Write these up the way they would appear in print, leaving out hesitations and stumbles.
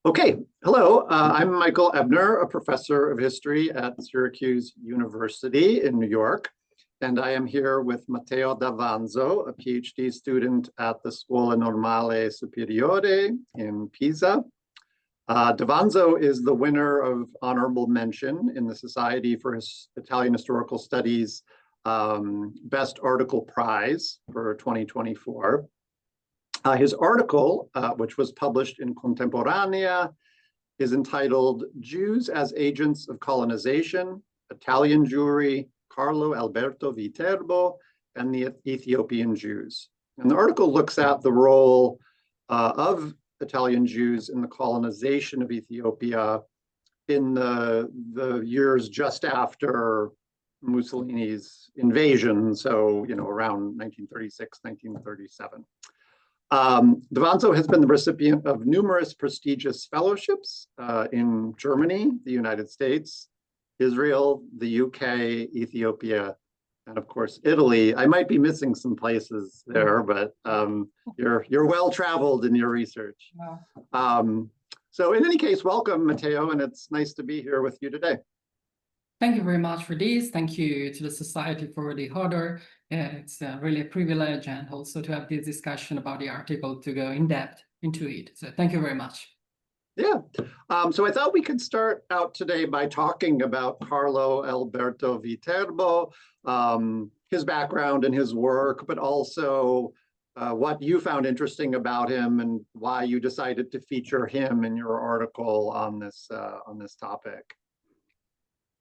Okay, hello, I'm Michael Ebner, a professor of history at Syracuse University in New York, and I am here with Matteo Davanzo, a PhD student at the Scuola Normale Superiore in Pisa. Davanzo is the winner of honorable mention in the Society for Italian Historical Studies Best Article Prize for 2024. His article, which was published in Contemporanea, is entitled Jews as Agents of Colonization, Italian Jewry, Carlo Alberto Viterbo, and the Ethiopian Jews. And the article looks at the role of Italian Jews in the colonization of Ethiopia in the years just after Mussolini's invasion, so around 1936, 1937. Davanzo has been the recipient of numerous prestigious fellowships in Germany, the United States, Israel, the UK, Ethiopia, and of course, Italy. I might be missing some places there, but you're well-traveled in your research. Wow. So in any case, welcome, Matteo, and it's nice to be here with you today. Thank you very much for this. Thank you to the Society for the honor. It's really a privilege, and also to have this discussion about the article to go in depth into it. So thank you very much. Yeah. So I thought we could start out today by talking about Carlo Alberto Viterbo, his background and his work, but also what you found interesting about him and why you decided to feature him in your article on this topic.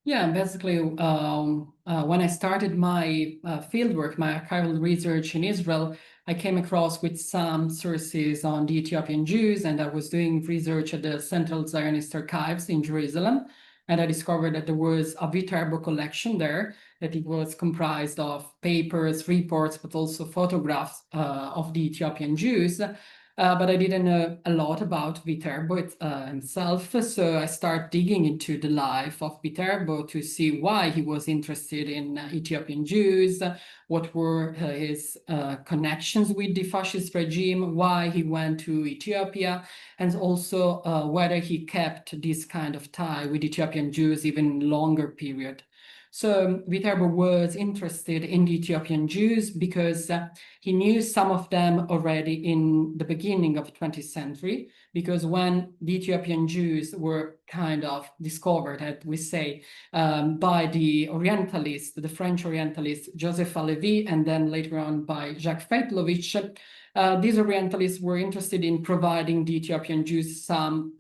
Yeah, basically, when I started my fieldwork, my archival research in Israel, I came across with some sources on the Ethiopian Jews, and I was doing research at the Central Zionist Archives in Jerusalem, and I discovered that there was a Viterbo collection there, that it was comprised of papers, reports, but also photographs of the Ethiopian Jews. But I didn't know a lot about Viterbo himself, so I started digging into the life of Viterbo to see why he was interested in Ethiopian Jews, what were his connections with the fascist regime, why he went to Ethiopia, and also whether he kept this kind of tie with Ethiopian Jews even longer period. So Viterbo was interested in the Ethiopian Jews because he knew some of them already in the beginning of the 20th century, because when the Ethiopian Jews were kind of discovered, as we say, by the Orientalists, the French Orientalists, Joseph Alevi, and then later on by Jacques Feitlovich, these Orientalists were interested in providing the Ethiopian Jews some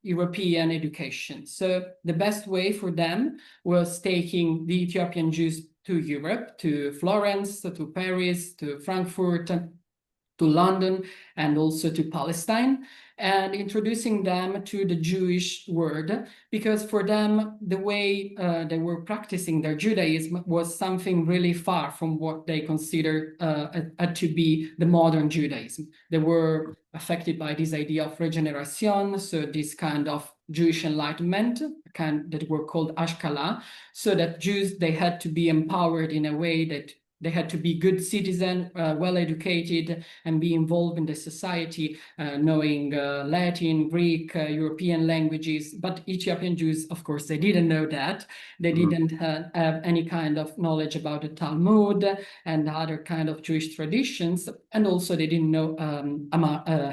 European education. So the best way for them was taking the Ethiopian Jews to Europe, to Florence, to Paris, to Frankfurt, to London, and also to Palestine, and introducing them to the Jewish world, because for them, the way they were practicing their Judaism was something really far from what they considered to be the modern Judaism. They were affected by this idea of regeneration, so this kind of Jewish enlightenment, that were called Ashkala, so that Jews, they had to be empowered in a way that they had to be good citizens, well-educated, and be involved in the society, knowing Latin, Greek, European languages. But Ethiopian Jews, of course, they didn't know that. They didn't have any kind of knowledge about the Talmud and other kind of Jewish traditions. And also they didn't know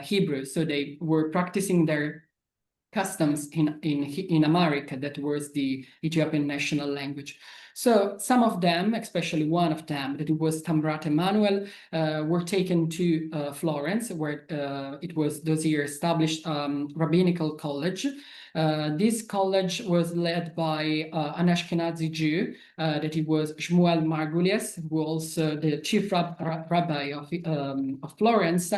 Hebrew. So they were practicing their customs in America, that was the Ethiopian national language. So some of them, especially one of them, that it was Tamrat Emanuel, were taken to Florence, where it was those years established rabbinical college. This college was led by an Ashkenazi Jew, that it was Shmuel Margulies, who was also the chief rabbi of Florence.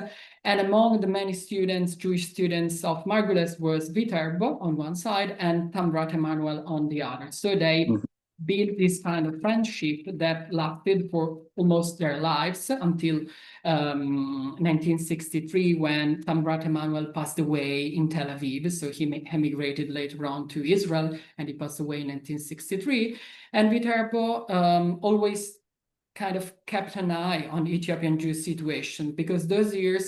And among the many students, Jewish students of Margulies, was Viterbo on one side and Tamrat Emanuel on the other. So they built this kind of friendship that lasted for almost their lives until 1963, when Tamrat Emanuel passed away in Tel Aviv. So he emigrated later on to Israel, and he passed away in 1963. And Viterbo always kind of kept an eye on Ethiopian Jewish situation, because those years,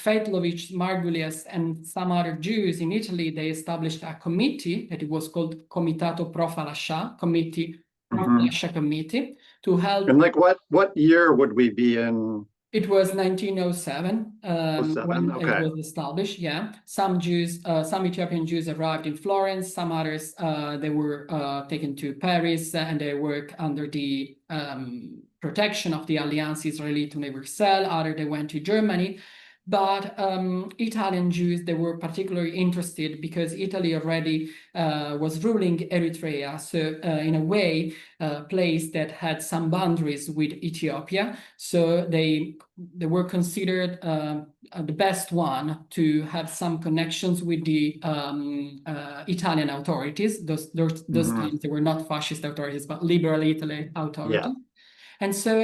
Feitlovich, Margulies, and some other Jews in Italy, they established a committee that it was called Comitato Pro Falasha, Falasha Committee, to help. And like what year would we be in? It was 1907 when okay. it was established. Yeah, some Jews, some Ethiopian Jews arrived in Florence. Some others, they were taken to Paris, and they work under the protection of the Alliance Israelite Universelle. Others, they went to Germany. But Italian Jews, they were particularly interested because Italy already was ruling Eritrea. So in a way, a place that had some boundaries with Ethiopia. So they were considered the best one to have some connections with the Italian authorities. Those times, they were not fascist authorities, but liberal Italy authorities. Yeah. And so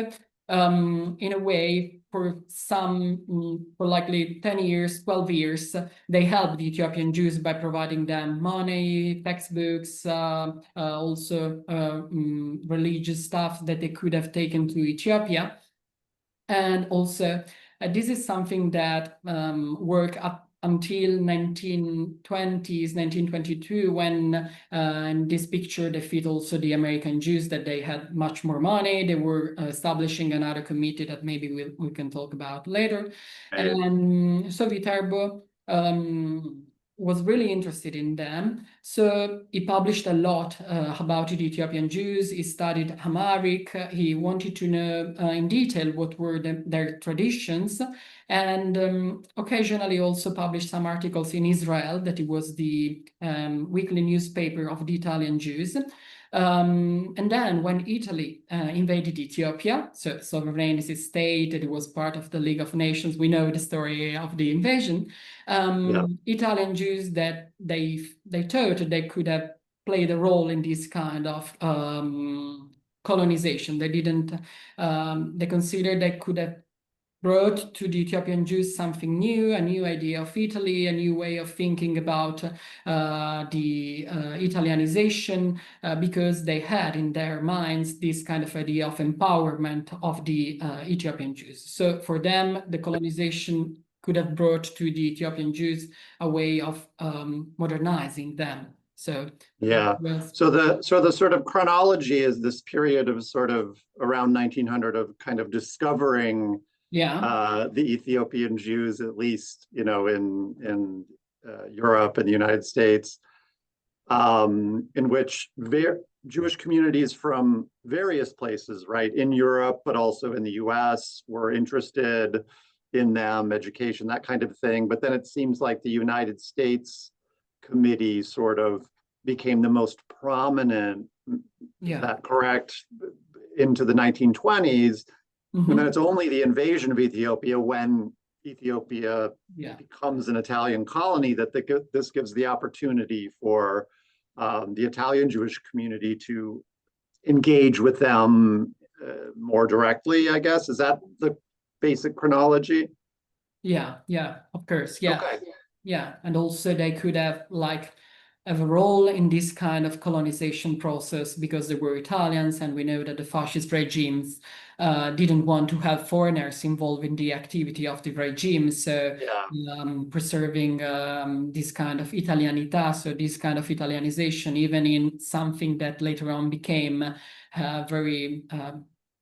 in a way, for likely 10 years, 12 years, they helped the Ethiopian Jews by providing them money, textbooks, also religious stuff that they could have taken to Ethiopia. And also, this is something that worked up until 1920s, 1922, when in this picture they fit also the American Jews, that they had much more money. They were establishing another committee that maybe we can talk about later. Right. And so Viterbo was really interested in them. So he published a lot about the Ethiopian Jews. He studied Amharic. He wanted to know in detail what were their traditions, and occasionally also published some articles in Israel, that it was the weekly newspaper of the Italian Jews. And then when Italy invaded Ethiopia, so sovereign state, it was part of the League of Nations. We know the story of the invasion. Italian Jews, that they thought they could have played a role in this kind of colonization. They didn't. They considered they could have brought to the Ethiopian Jews something new, a new idea of Italy, a new way of thinking about the Italianization, because they had in their minds this kind of idea of empowerment of the Ethiopian Jews. So for them, the colonization could have brought to the Ethiopian Jews a way of modernizing them. So yeah, so the sort of chronology is this period of sort of around 1900 of kind of discovering the Ethiopian Jews, at least, you know, in Europe and the United States, in which Jewish communities from various places, right, in Europe, but also in the US, were interested in them, education, that kind of thing. But then it seems like the United States committee sort of became the most prominent, is that correct, into the 1920s. And then it's only the invasion of Ethiopia, when Ethiopia becomes an Italian colony, that this gives the opportunity for the Italian Jewish community to engage with them more directly, I guess. Is that the basic chronology? Yeah, of course. Yeah. Okay. Yeah, and also they could have a role in this kind of colonization process, because they were Italians, and we know that the fascist regimes didn't want to have foreigners involved in the activity of the regime. So preserving this kind of Italianità, so this kind of Italianization, even in something that later on became a very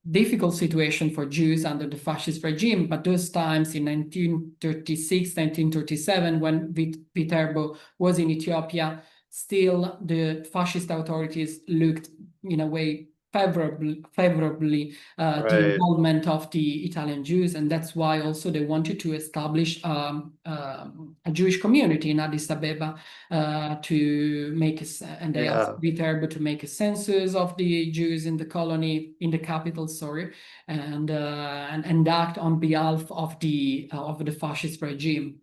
difficult situation for Jews under the fascist regime. But those times in 1936, 1937, when Viterbo was in Ethiopia, still the fascist authorities looked in a way favorably the involvement of the Italian Jews, and that's why also they wanted to establish a Jewish community in Addis Ababa to make and they asked Viterbo to make a census of the Jews in the colony, in the capital, and act on behalf of the fascist regime.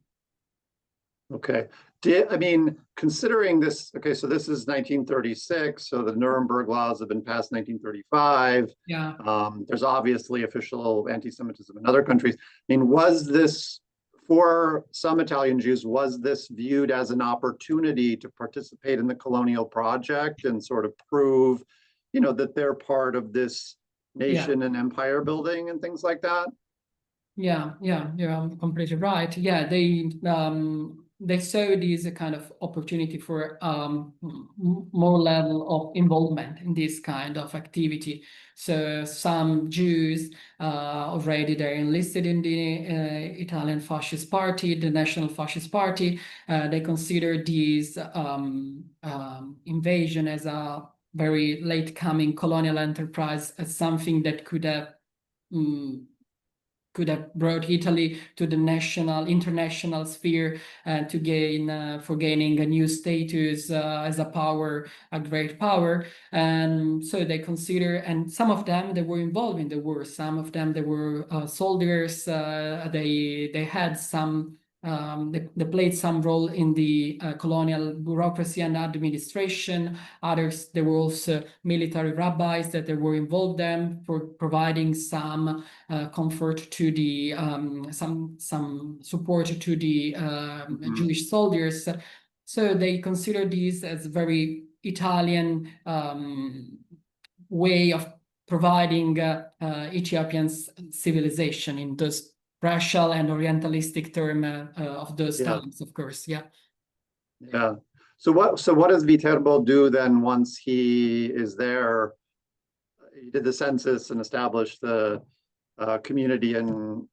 Okay. I mean, considering this, okay, so this is 1936, so the Nuremberg laws have been passed 1935. Yeah. There's obviously official anti-Semitism in other countries. I mean, was this, for some Italian Jews, was this viewed as an opportunity to participate in the colonial project and sort of prove, you know, that they're part of this nation and empire building and things like that. Yeah, you're completely right. Yeah, they saw this kind of opportunity for more level of involvement in this kind of activity. So some Jews already they're enlisted in the Italian Fascist Party, the National Fascist Party. They consider this invasion as a very late coming colonial enterprise, as something that could have brought Italy to the international sphere to gaining a new status as a power, a great power. And so they consider, and some of them they were involved in the war. Some of them they were soldiers. They had some. They played some role in the colonial bureaucracy and administration. Others, there were also military rabbis that they were involved in for providing some comfort to the some support to the Jewish soldiers. So they consider this as a very Italian way of providing Ethiopian civilization in those racial and orientalistic term of those times, of course. Yeah. So what does Viterbo do then once he is there? He did the census and established the community in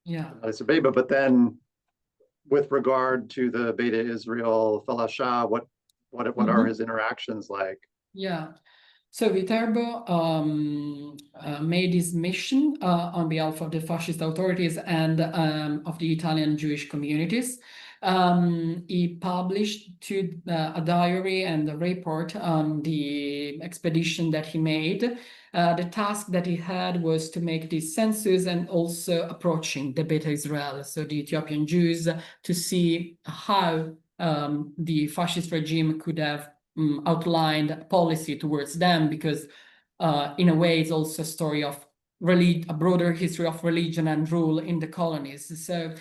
Addis Ababa, but then with regard to the Beta Israel Falasha, what are his interactions like? Yeah. So Viterbo made his mission on behalf of the fascist authorities and of the Italian Jewish communities. He published a diary and a report on the expedition that he made. The task that he had was to make this census and also approaching the Beta Israel, so the Ethiopian Jews, to see how the fascist regime could have outlined policy towards them, because in a way it's also a story of a broader history of religion and rule in the colonies. So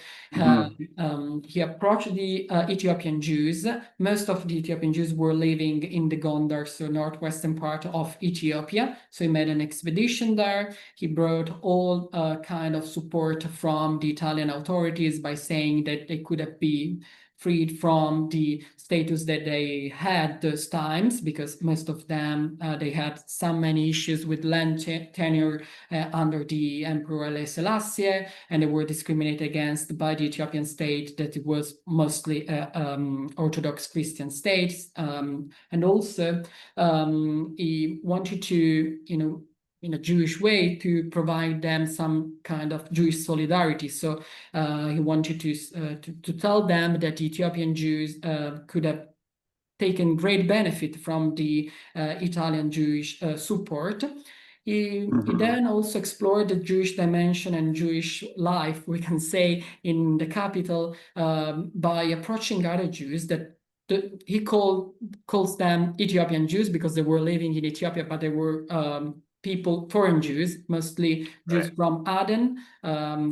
he approached the Ethiopian Jews. Most of the Ethiopian Jews were living in the Gondar, so northwestern part of Ethiopia. So he made an expedition there. He brought all kind of support from the Italian authorities by saying that they could have been freed from the status that they had those times, because most of them, they had so many issues with land tenure under the Emperor Haile Selassie, and they were discriminated against by the Ethiopian state that it was mostly Orthodox Christian state. And also he wanted to, in a Jewish way, to provide them some kind of Jewish solidarity. So he wanted to tell them that the Ethiopian Jews could have taken great benefit from the Italian Jewish support. He then also explored the Jewish dimension and Jewish life, we can say, in the capital by approaching other Jews that he calls them Ethiopian Jews because they were living in Ethiopia, but they were foreign Jews, mostly Jews from Aden,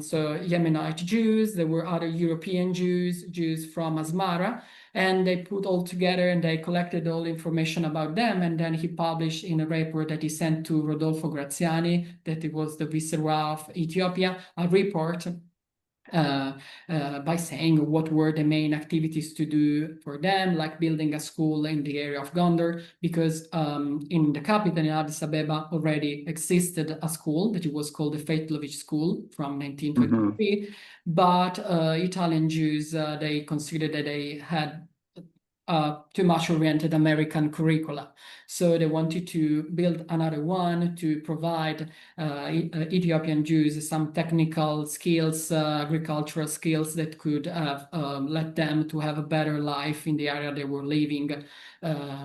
so Yemenite Jews. There were other European Jews from Asmara, and they put all together and they collected all information about them. And then he published in a report that he sent to Rodolfo Graziani, that it was the Viceroy of Ethiopia, a report by saying what were the main activities to do for them, like building a school in the area of Gondar, because in the capital, in Addis Ababa, already existed a school that it was called the Feitlovich School from 1923. But Italian Jews, they considered that they had too much oriented American curricula. So they wanted to build another one to provide Ethiopian Jews some technical skills, agricultural skills that could have let them to have a better life in the area they were living,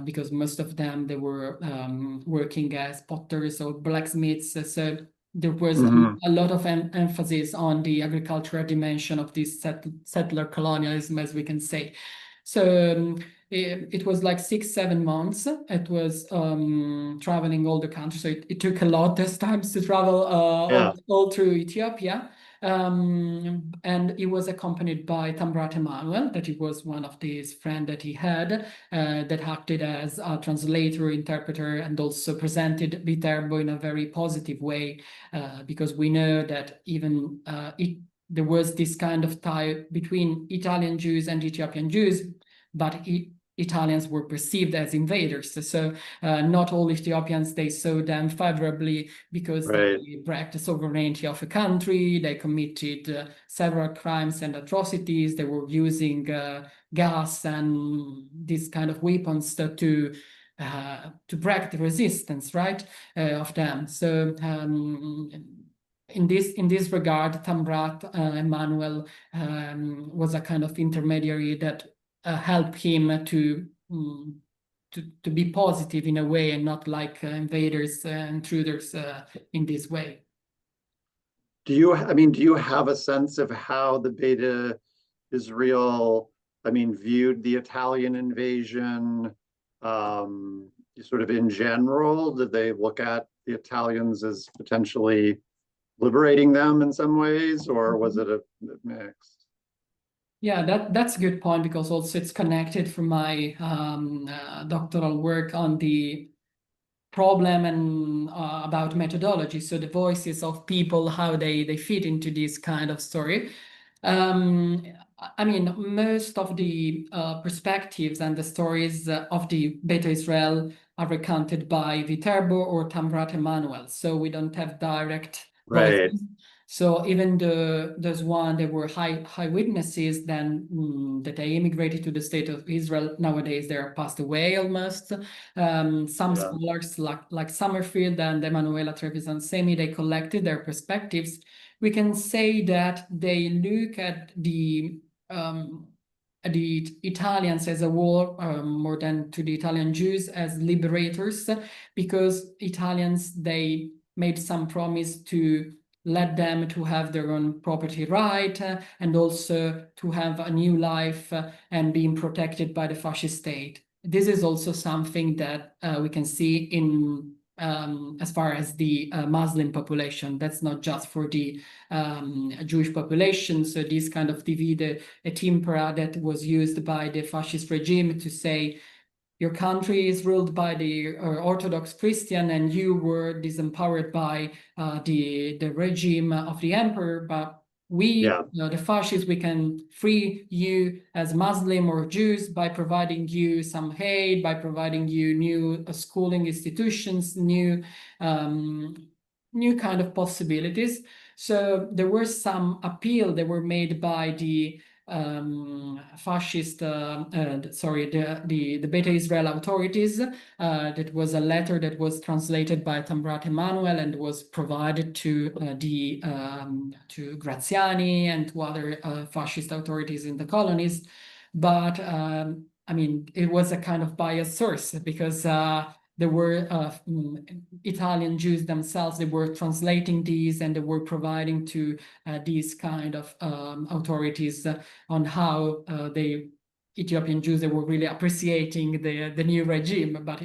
because most of them, they were working as potters or blacksmiths. So there was a lot of emphasis on the agricultural dimension of this settler colonialism, as we can say. So it was like 6-7 months. It was traveling all the country. So it took a lot of times to travel all through Ethiopia. And he was accompanied by Tambrat Emanuel, that he was one of his friends that he had, that acted as a translator, interpreter, and also presented Viterbo in a very positive way, because we know that even there was this kind of tie between Italian Jews and Ethiopian Jews, but Italians were perceived as invaders. So not all Ethiopians, they saw them favorably because Right. they broke the sovereignty of a country, they committed several crimes and atrocities, they were using gas and these kind of weapons to break the resistance, right, of them. So in this regard, Tambrat Emanuel was a kind of intermediary that helped him to be positive in a way, and not like invaders, intruders in this way. Do you have a sense of how the Beta Israel, viewed the Italian invasion, sort of in general? Did they look at the Italians as potentially liberating them in some ways, or was it a mix? Yeah, that's a good point, because also it's connected from my doctoral work on the problem and about methodology. So the voices of people, how they fit into this kind of story. Most of the perspectives and the stories of the Beta Israel are recounted by Viterbo or Tambrat Emanuel. So we don't have direct voices. Right. So even those one, there were high witnesses then that they immigrated to the state of Israel. Nowadays, they're passed away almost. Some scholars like Summerfield and Emanuela Trevisan Semi, they collected their perspectives. We can say that they look at the Italians as a whole, more than to the Italian Jews, as liberators, because Italians, they made some promise to let them to have their own property right, and also to have a new life and being protected by the fascist state. This is also something that we can see in as far as the Muslim population. That's not just for the Jewish population. So this kind of divide et impera that was used by the fascist regime to say, your country is ruled by the Orthodox Christian, and you were disempowered by the regime of the emperor. But we, the fascists, we can free you as Muslim or Jews by providing you some aid, by providing you new schooling institutions, new kind of possibilities. So there were some appeal that were made by the fascist, the Beta Israel authorities. That was a letter that was translated by Tambrat Emanuel and was provided to to Graziani and to other fascist authorities in the colonies. But it was a kind of biased source, because there were Italian Jews themselves, they were translating these and they were providing to these kind of authorities on how the Ethiopian Jews, they were really appreciating the new regime. But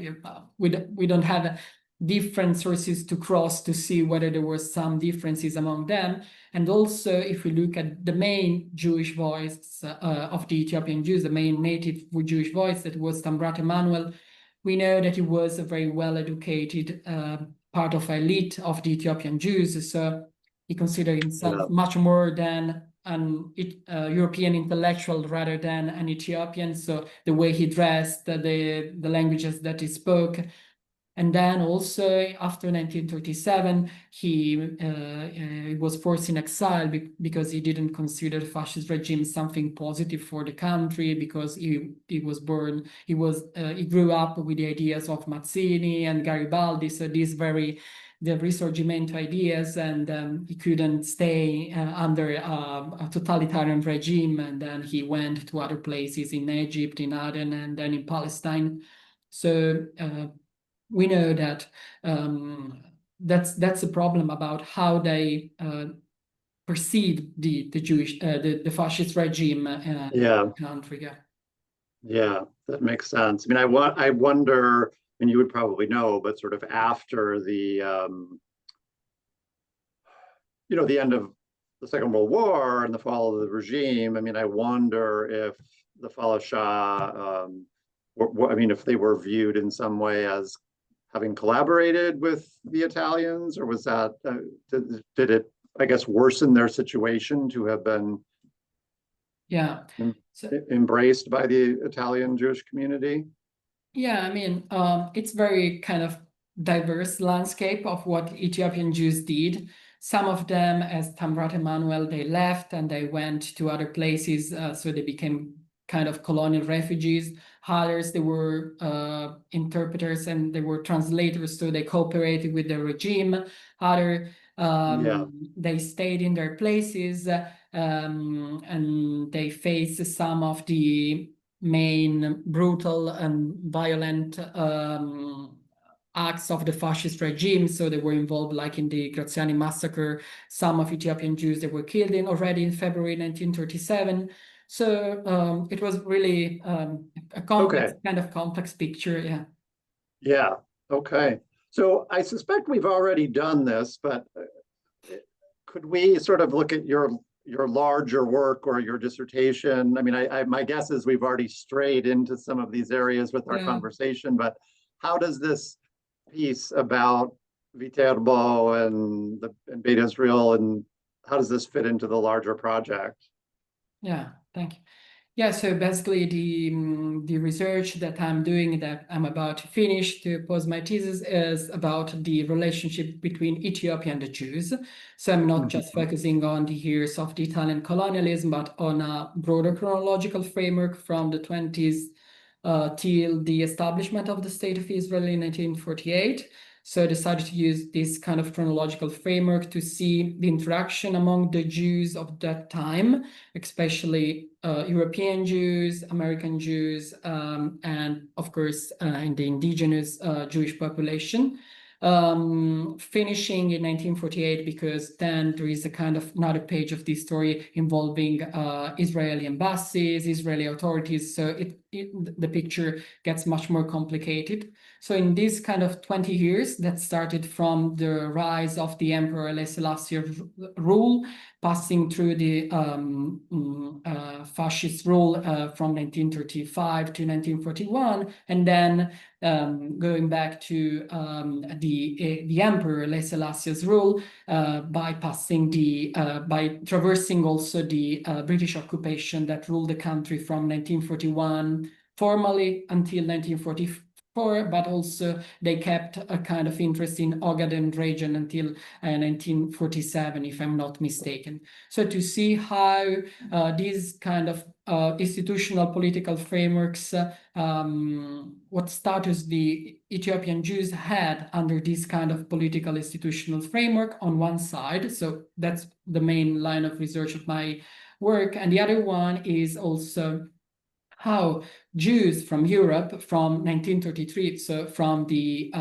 we don't have different sources to cross to see whether there were some differences among them. And also, if we look at the main Jewish voice of the Ethiopian Jews, the main native Jewish voice, that was Tambrat Emanuel, we know that he was a very well-educated part of elite of the Ethiopian Jews. So he considered himself much more than an European intellectual rather than an Ethiopian. So the way he dressed, the languages that he spoke. And then also after 1937, he was forced in exile because he didn't consider the fascist regime something positive for the country, because he grew up with the ideas of Mazzini and Garibaldi, so these the Risorgimento ideas, and he couldn't stay under a totalitarian regime. And then he went to other places in Egypt, in Aden, and then in Palestine. So we know that that's a problem about how they perceive the Jewish the fascist regime in the country. Yeah, that makes sense. I wonder, and you would probably know, but sort of after the the end of the Second World War and the fall of the regime, I mean, I wonder if the fall of Shah, I mean, if they were viewed in some way as having collaborated with the Italians, or was that, did it, I guess, worsen their situation to have been embraced by the Italian Jewish community? Yeah, I mean, it's very kind of diverse landscape of what Ethiopian Jews did. Some of them, as Tamrat Emanuel, they left and they went to other places, so they became kind of colonial refugees. Others, they were interpreters and they were translators, so they cooperated with the regime. Other, they stayed in their places and they faced some of the main brutal and violent acts of the fascist regime. So they were involved, like in the Graziani massacre. Some of Ethiopian Jews that were killed already in February 1937. So it was really a complex, kind of complex picture. Yeah. Yeah. Okay. So I suspect we've already done this, but could we sort of look at your larger work or your dissertation? I mean, my guess is we've already strayed into some of these areas with our conversation, but how does this piece about Viterbo and Beit Israel, and how does this fit into the larger project? Yeah, thank you. Yeah, so basically the research that I'm doing, that I'm about to finish to post my thesis, is about the relationship between Ethiopia and the Jews. So I'm not just focusing on the years of the Italian colonialism, but on a broader chronological framework from the 20s till the establishment of the State of Israel in 1948. So I decided to use this kind of chronological framework to see the interaction among the Jews of that time, especially European Jews, American Jews, and of course in the indigenous Jewish population. Finishing in 1948, because then there is a kind of another page of this story involving Israeli embassies, Israeli authorities. So the picture gets much more complicated. So in this kind of 20 years that started from the rise of the Emperor Haile Selassie rule, passing through the fascist rule from 1935 to 1941, and then going back to the Emperor Haile Selassie's rule, by traversing also the British occupation that ruled the country from 1941 formally until 1944, but also they kept a kind of interest in Ogaden region until 1947, if I'm not mistaken. So to see how these kind of institutional political frameworks, what status the Ethiopian Jews had under this kind of political institutional framework on one side. So that's the main line of research of my work. And the other one is also how Jews from Europe from 1933, so from the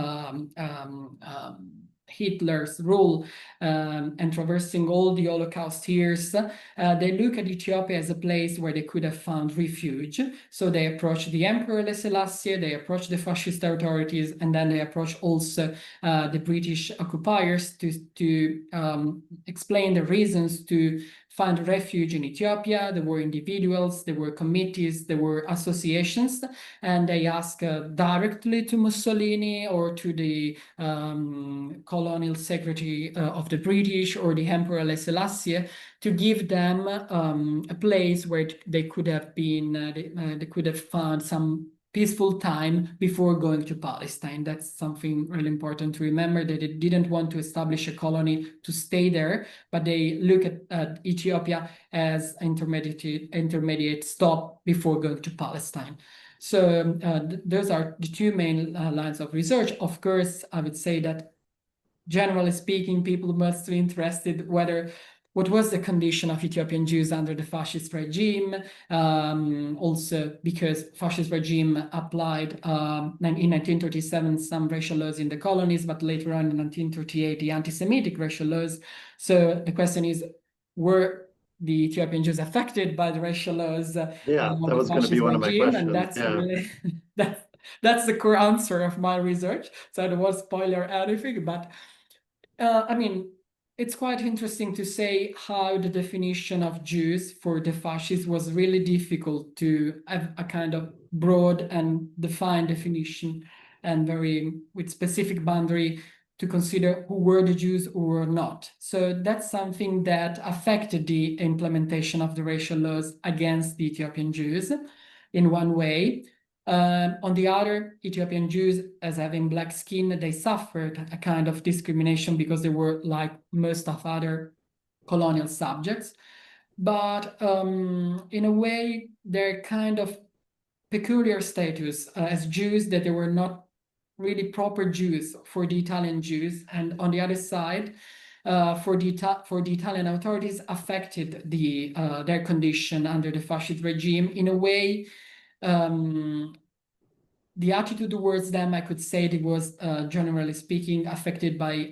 Hitler's rule and traversing all the Holocaust years, they look at Ethiopia as a place where they could have found refuge. So they approach the Emperor Haile Selassie, they approach the fascist authorities, and then they approach also the British occupiers to explain the reasons to find refuge in Ethiopia. There were individuals, there were committees, there were associations, and they asked directly to Mussolini or to the colonial secretary of the British or the Emperor Haile Selassie to give them a place where they could have been, they could have found some peaceful time before going to Palestine. That's something really important to remember, that they didn't want to establish a colony to stay there, but they look at Ethiopia as intermediate stop before going to Palestine. So those are the two main lines of research. Of course, I would say that generally speaking, people must be interested what was the condition of Ethiopian Jews under the fascist regime, also because fascist regime applied in 1937 some racial laws in the colonies, but later on in 1938 the anti-Semitic racial laws. So the question is, were the Ethiopian Jews affected by the racial laws of that was going to be one of my questions. And that's really that's the core answer of my research. So I don't want to spoil anything, but I mean, it's quite interesting to say how the definition of Jews for the fascists was really difficult to have a kind of broad and defined definition and very with specific boundary to consider who were the Jews or were not. So that's something that affected the implementation of the racial laws against the Ethiopian Jews in one way. On the other, Ethiopian Jews, as having black skin, they suffered a kind of discrimination because they were like most of other colonial subjects. But in a way, their kind of peculiar status as Jews, that they were not really proper Jews for the Italian Jews. And on the other side, for the Italian authorities, affected their condition under the fascist regime in a way. The attitude towards them, I could say, it was generally speaking affected by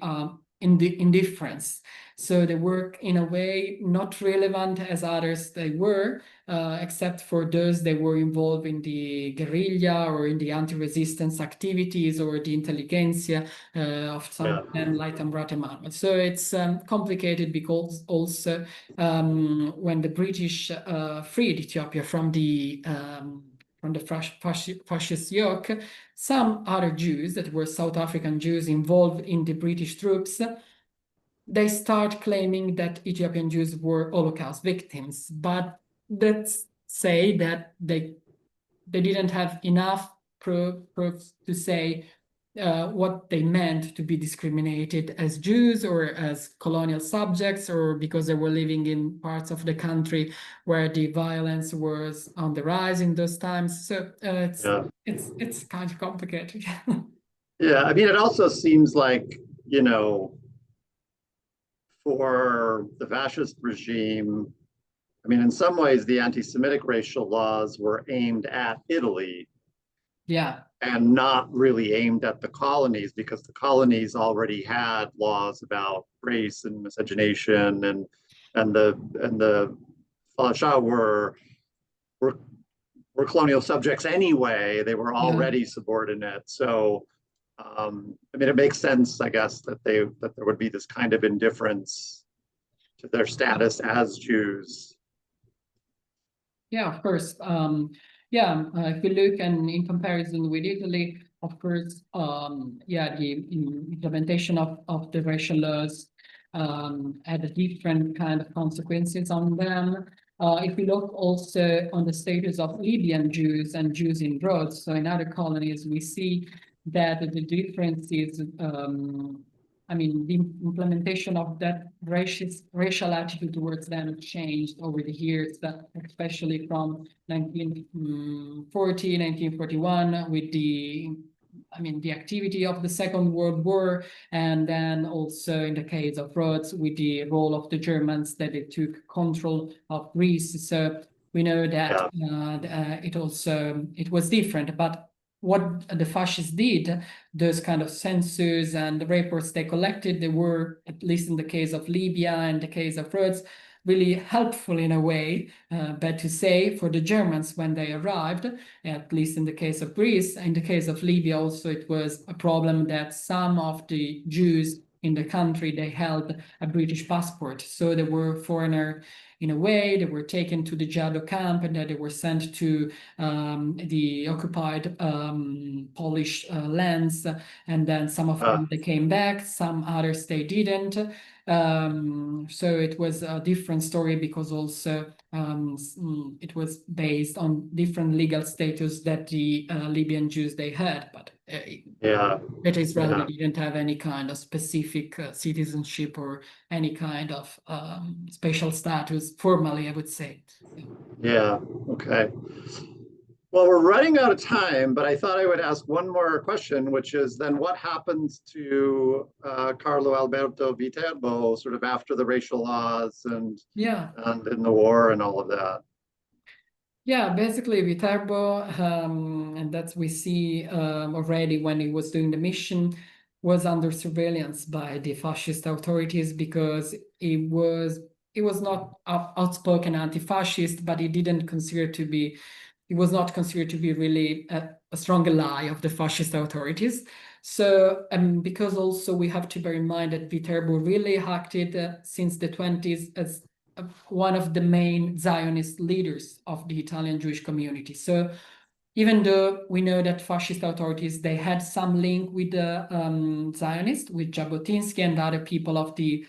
indifference. So they were in a way not relevant as others they were, except for those that were involved in the guerrilla or in the anti-resistance activities or the intelligentsia of some of them, like Ambrate. So it's complicated because also when the British freed Ethiopia from the fascist yoke, some other Jews that were South African Jews involved in the British troops, they start claiming that Ethiopian Jews were Holocaust victims. But let's say that they didn't have enough proofs to say what they meant to be discriminated as Jews or as colonial subjects, or because they were living in parts of the country where the violence was on the rise in those times. So it's kind of complicated. Yeah, I mean, it also seems like, you know, for the fascist regime, I mean, in some ways, the anti-Semitic racial laws were aimed at Italy. Yeah. And not really aimed at the colonies, because the colonies already had laws about race and miscegenation, and the Falasha were colonial subjects anyway. They were already subordinate. So I mean, it makes sense, I guess, that there would be this kind of indifference to their status as Jews. Yeah, of course. If you look and in comparison with Italy, of course, the implementation of the racial laws had a different kind of consequences on them. If we look also on the status of Libyan Jews and Jews in Rhodes, so in other colonies, we see that the difference is I mean, the implementation of that racial attitude towards them changed over the years, especially from 1940, 1941, with the activity of the Second World War, and then also in the case of Rhodes, with the role of the Germans that they took control of Greece. So we know that it was different, but what the fascists did, those kind of census and the reports they collected, they were, at least in the case of Libya and the case of Rhodes, really helpful in a way, but to say for the Germans when they arrived, at least in the case of Greece. In the case of Libya also, it was a problem that some of the Jews in the country, they held a British passport. So they were foreigner in a way. They were taken to the Jado camp, and then they were sent to the occupied Polish lands. And then some of them, they came back, some others, they didn't. So it was a different story, because also it was based on different legal status that the Libyan Jews they had, but that Israel they didn't have any kind of specific citizenship or any kind of special status formally, I would say. Yeah, okay. Well, we're running out of time, but I thought I would ask one more question, which is then what happens to Carlo Alberto Viterbo sort of after the racial laws and in the war and all of that? Yeah, basically Viterbo, and that's we see already when he was doing the mission, was under surveillance by the fascist authorities, because he was not outspoken anti-fascist, but he was not considered to be really a strong ally of the fascist authorities. So, because also we have to bear in mind that Viterbo really acted since the 20s as one of the main Zionist leaders of the Italian Jewish community. So even though we know that fascist authorities, they had some link with the Zionists, with Jabotinsky and other people of the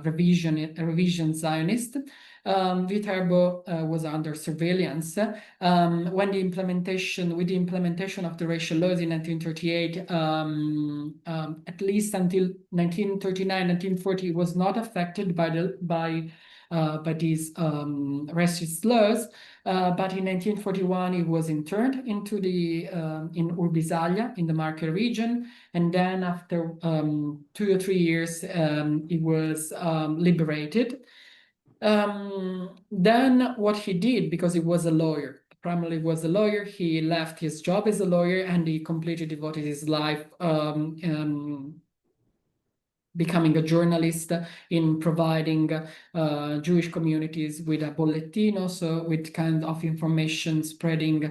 revision Zionist, Viterbo was under surveillance. With the implementation of the racial laws in 1938, at least until 1939, 1940, it was not affected by these racist laws. But in 1941, it was interned into the in Urbisaglia, in the Marche region, and then after 2 or 3 years, it was liberated. Then what he did, because he was a lawyer, primarily was a lawyer, he left his job as a lawyer and he completely devoted his life becoming a journalist in providing Jewish communities with a bollettino, so with kind of information spreading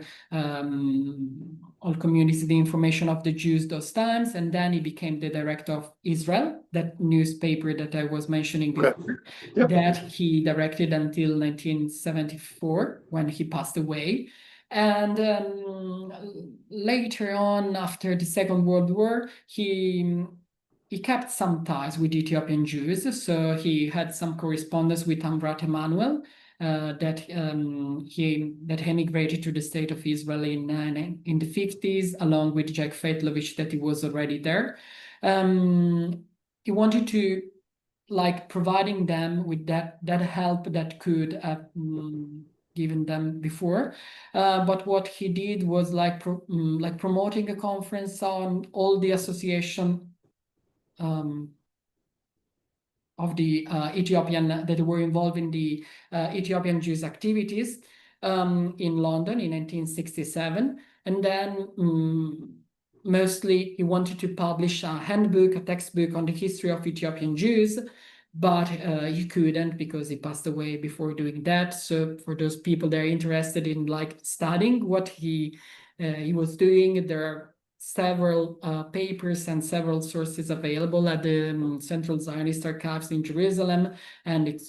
all communities the information of the Jews those times. And then he became the director of Israel, that newspaper that I was mentioning before, that he directed until 1974 when he passed away. And later on, after the Second World War, he kept some ties with Ethiopian Jews, so he had some correspondence with Amrat Emanuel that emigrated to the state of Israel in the 50s, along with Jack Feitlovich, that he was already there. He wanted to providing them with that help that could have given them before, but what he did was promoting a conference on all the association of the Ethiopian that were involved in the Ethiopian Jews activities in London in 1967. And then mostly he wanted to publish a handbook, a textbook on the history of Ethiopian Jews, but he couldn't because he passed away before doing that. So for those people that are interested in studying what he was doing, there are several papers and several sources available at the Central Zionist Archives in Jerusalem, and it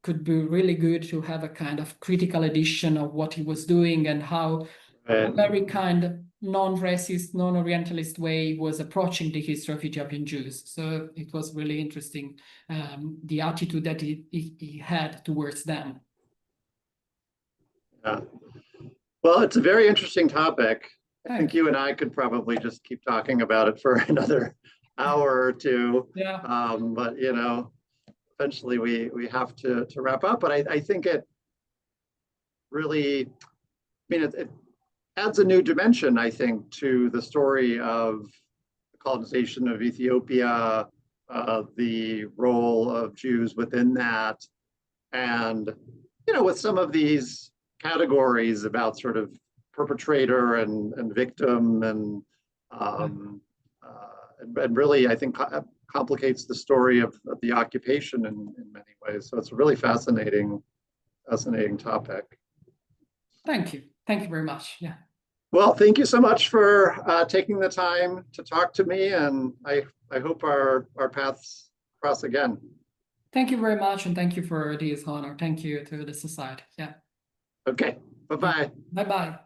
could be really good to have a kind of critical edition of what he was doing and how a very kind of non-racist, non-Orientalist way he was approaching the history of Ethiopian Jews. So it was really interesting, the attitude that he had towards them. Yeah. Well, it's a very interesting topic. I think you and I could probably just keep talking about it for another hour or two. Yeah. But eventually we have to wrap up. But I think it really, it adds a new dimension, I think, to the story of the colonization of Ethiopia, the role of Jews within that, and with some of these categories about sort of perpetrator and victim and really, I think, complicates the story of the occupation in many ways. So it's a really fascinating topic. Thank you. Thank you very much. Yeah. Well, thank you so much for taking the time to talk to me, and I hope our paths cross again. Thank you very much, and thank you for this honor. Thank you to the society. Yeah. Okay. Bye-bye. Bye-bye.